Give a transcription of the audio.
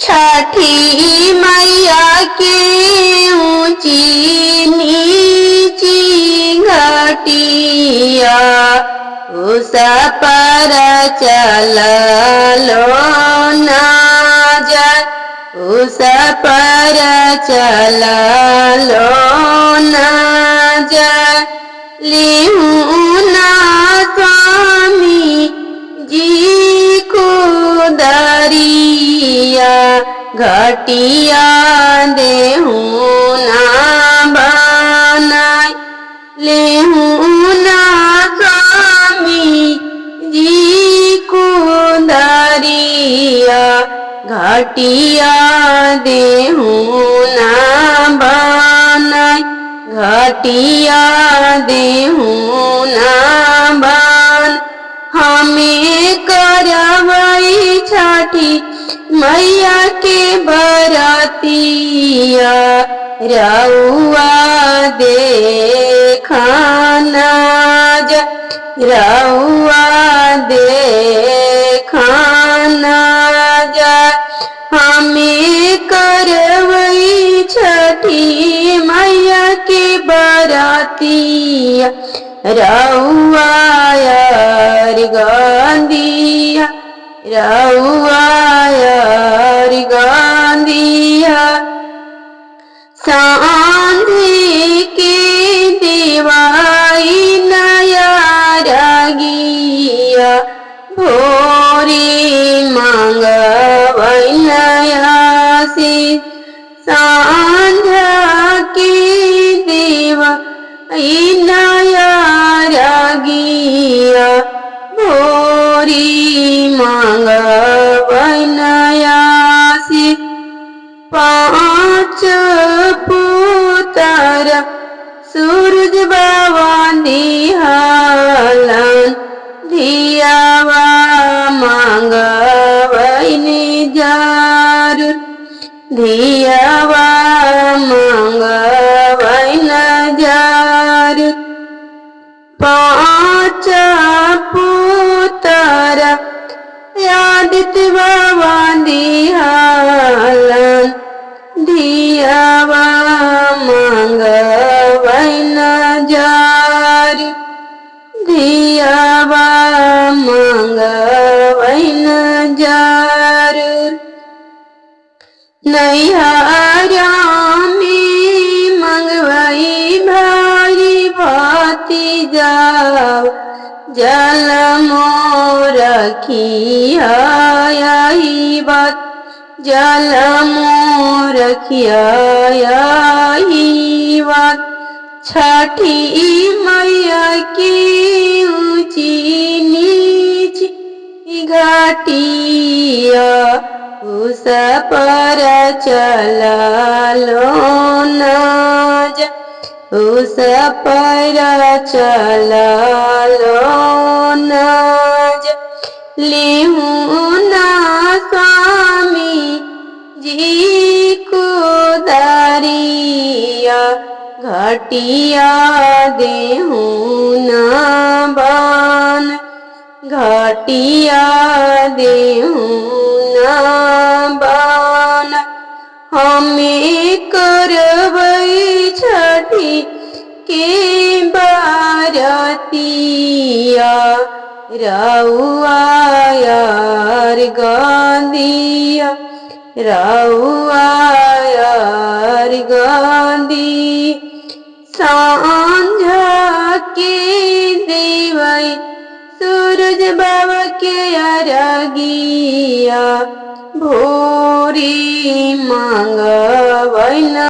छठी मैया के ऊंची नीची घटिया उस पर चलो ना जाए, उस पर चलो ना जाए। लिहूँ ना स्वामी जी को दरिया घटिया देहूँ ना बनाए। लेहूँ ना स्वामी जी को दरिया घटिया देहूँ ना बनाए, घटिया देहूँ ना बन। हमें करवई छठी मैया के बरतिया रउआ देखना जा, रउआ देखना जा। हमें करवई छठी मैया के बरतिया रउआ यार गांधिया, रउआ यार गांधिया। सांझी के दिवाई नया रगिया भोरी मांगवई नया से। सांझा के दिवाई नया रगिया भोरी मांगवई नया से। पाँच पुत्र सूरज बाबा दिहालन धियावा मांगवई निजार, धियावा मांगवई नजार। पाँच पुत्र आदित्य बाबा दिहालन धियावा मांगवई नजार, धियावा मांगवई नजार। नैहरा में मंगवई भारी भाती जाओ, जल मोर रखिया यही बात, जल मोर रखिया यही बात। छठी मैया की ऊंची नीची घटिया उस पर चलो ना जा, उस पर चलो ना जा। लिहूँ ना स्वामी जी को दरिया घटिया देहूँ ना बन, घटिया देहूँ ना बन। हमें करवई छठी के बरतिया रउआ यार गांधिया, रउआ यार गांधी। सांझा के देवई सूरज बाबा के अरगिया भोरी मांगवई न